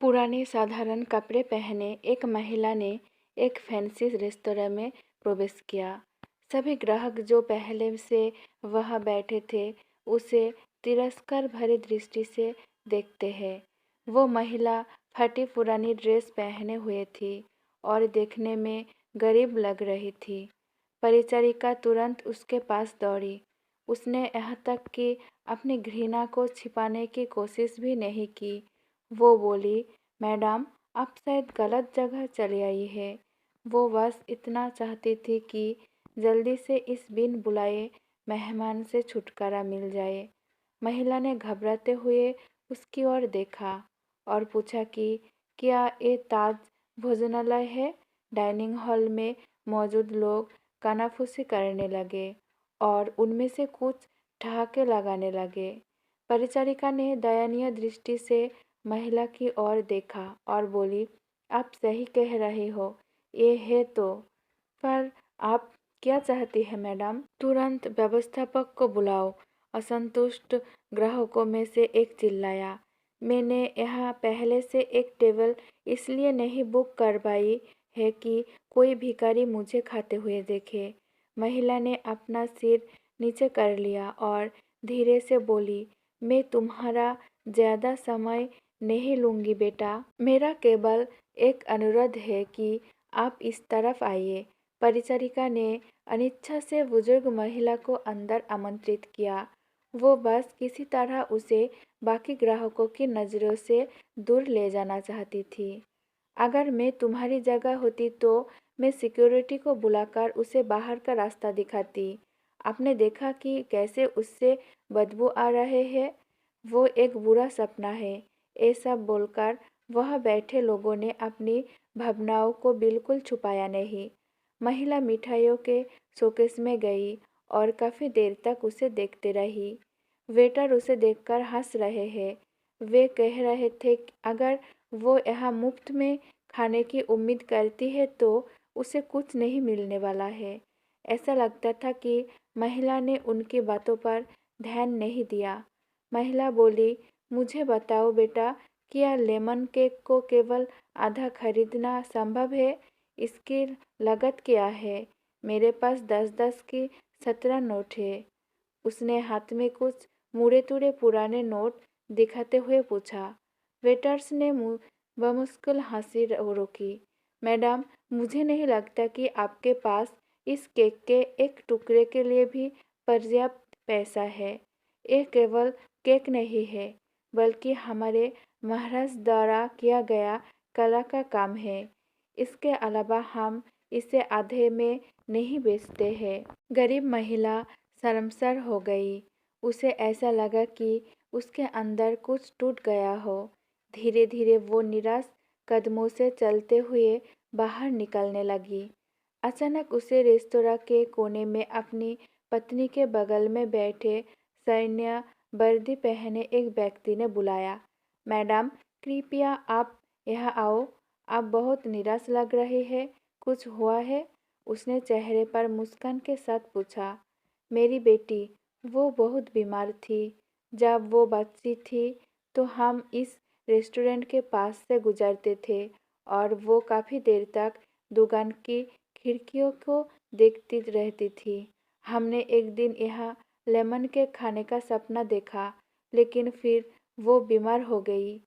पुराने साधारण कपड़े पहने एक महिला ने एक फैंसी रेस्तोरां में प्रवेश किया। सभी ग्राहक जो पहले से वहां बैठे थे उसे तिरस्कार भरी दृष्टि से देखते हैं। वो महिला फटी पुरानी ड्रेस पहने हुए थी और देखने में गरीब लग रही थी। परिचारिका तुरंत उसके पास दौड़ी। उसने यहाँ तक कि अपनी घृणा को छिपाने की कोशिश भी नहीं की। वो बोली, मैडम, आप शायद गलत जगह चली आई है। वो बस इतना चाहती थी कि जल्दी से इस बिन बुलाए मेहमान से छुटकारा मिल जाए। महिला ने घबराते हुए उसकी ओर देखा और पूछा कि क्या ये ताज भोजनालय है? डाइनिंग हॉल में मौजूद लोग कानाफूसी करने लगे और उनमें से कुछ ठहाके लगाने लगे। परिचारिका ने दयनीय दृष्टि से महिला की ओर देखा और बोली, आप सही कह रही हो, ये है तो। पर आप क्या चाहती है मैडम? तुरंत व्यवस्थापक को बुलाओ, असंतुष्ट ग्राहकों में से एक चिल्लाया। मैंने यहाँ पहले से एक टेबल इसलिए नहीं बुक करवाई है कि कोई भिखारी मुझे खाते हुए देखे। महिला ने अपना सिर नीचे कर लिया और धीरे से बोली, मैं तुम्हारा ज़्यादा समय नहीं लूँगी बेटा। मेरा केवल एक अनुरोध है कि आप इस तरफ आइए। परिचारिका ने अनिच्छा से बुजुर्ग महिला को अंदर आमंत्रित किया। वो बस किसी तरह उसे बाकी ग्राहकों की नज़रों से दूर ले जाना चाहती थी। अगर मैं तुम्हारी जगह होती तो मैं सिक्योरिटी को बुलाकर उसे बाहर का रास्ता दिखाती। आपने देखा कि कैसे उससे बदबू आ रहे हैं। वो एक बुरा सपना है। ये सब बोलकर वह बैठे लोगों ने अपनी भावनाओं को बिल्कुल छुपाया नहीं। महिला मिठाइयों के शोकेस में गई और काफ़ी देर तक उसे देखते रही। वेटर उसे देखकर हंस रहे हैं। वे कह रहे थे कि अगर वो यहाँ मुफ्त में खाने की उम्मीद करती है तो उसे कुछ नहीं मिलने वाला है। ऐसा लगता था कि महिला ने उनकी बातों पर ध्यान नहीं दिया। महिला बोली, मुझे बताओ बेटा, क्या लेमन केक को केवल आधा खरीदना संभव है? इसकी लागत क्या है? मेरे पास 10-10 की 17 नोट है। उसने हाथ में कुछ मुड़े तुड़े पुराने नोट दिखाते हुए पूछा। वेटर्स ने बमुश्किल हंसी रोकी। मैडम, मुझे नहीं लगता कि आपके पास इस केक के एक टुकड़े के लिए भी पर्याप्त पैसा है। ये केवल केक नहीं है, बल्कि हमारे महाराज द्वारा किया गया कला का काम है। इसके अलावा हम इसे आधे में नहीं बेचते हैं। गरीब महिला शर्मसार हो गई। उसे ऐसा लगा कि उसके अंदर कुछ टूट गया हो। धीरे धीरे वो निराश कदमों से चलते हुए बाहर निकलने लगी। अचानक उसे रेस्तोरां के कोने में अपनी पत्नी के बगल में बैठे सैन्य वर्दी पहने एक व्यक्ति ने बुलाया। मैडम, कृपया आप यहाँ आओ। आप बहुत निराश लग रहे हैं। कुछ हुआ है? उसने चेहरे पर मुस्कान के साथ पूछा। मेरी बेटी, वो बहुत बीमार थी। जब वो बच्ची थी तो हम इस रेस्टोरेंट के पास से गुजरते थे और वो काफ़ी देर तक दुकान की खिड़कियों को देखती रहती थी। हमने एक दिन यहाँ लेमन केक खाने का सपना देखा, लेकिन फिर वो बीमार हो गई।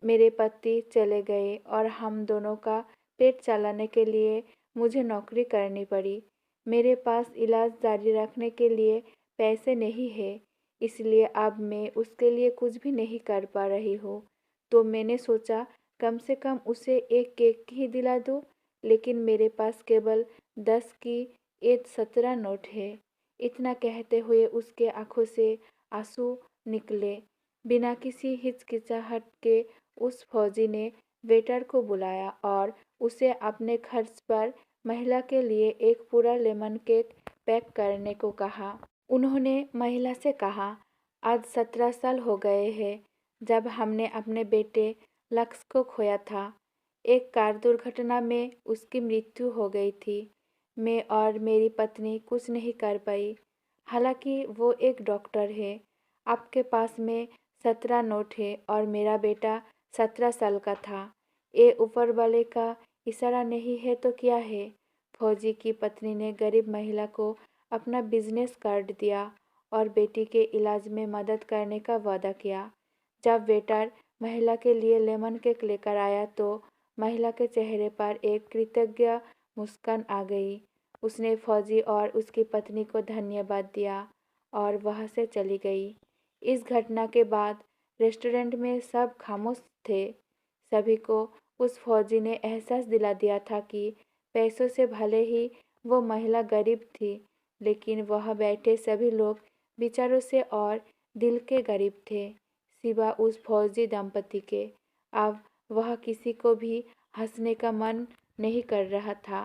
मेरे पति चले गए और हम दोनों का पेट चलाने के लिए मुझे नौकरी करनी पड़ी। मेरे पास इलाज जारी रखने के लिए पैसे नहीं है, इसलिए अब मैं उसके लिए कुछ भी नहीं कर पा रही हूँ। तो मैंने सोचा कम से कम उसे एक केक ही दिला दूँ, लेकिन मेरे पास केवल 10 की 17 नोट है। इतना कहते हुए उसके आंखों से आंसू निकले। बिना किसी हिचकिचाहट के उस फौजी ने वेटर को बुलाया और उसे अपने खर्च पर महिला के लिए एक पूरा लेमन केक पैक करने को कहा। उन्होंने महिला से कहा, आज 17 साल हो गए हैं जब हमने अपने बेटे लक्ष्य को खोया था। एक कार दुर्घटना में उसकी मृत्यु हो गई थी। मैं और मेरी पत्नी कुछ नहीं कर पाई। हालांकि वो एक डॉक्टर है। आपके पास में 17 नोट है और मेरा बेटा 17 साल का था। ये ऊपर वाले का इशारा नहीं है तो क्या है? फौजी की पत्नी ने गरीब महिला को अपना बिजनेस कार्ड दिया और बेटी के इलाज में मदद करने का वादा किया। जब वेटर महिला के लिए लेमन केक लेकर आया तो महिला के चेहरे पर एक कृतज्ञ मुस्कान आ गई। उसने फौजी और उसकी पत्नी को धन्यवाद दिया और वहाँ से चली गई। इस घटना के बाद रेस्टोरेंट में सब खामोश थे। सभी को उस फौजी ने एहसास दिला दिया था कि पैसों से भले ही वो महिला गरीब थी, लेकिन वहाँ बैठे सभी लोग विचारों से और दिल के गरीब थे, सिवा उस फौजी दंपति के। अब वह किसी को भी हंसने का मन नहीं कर रहा था।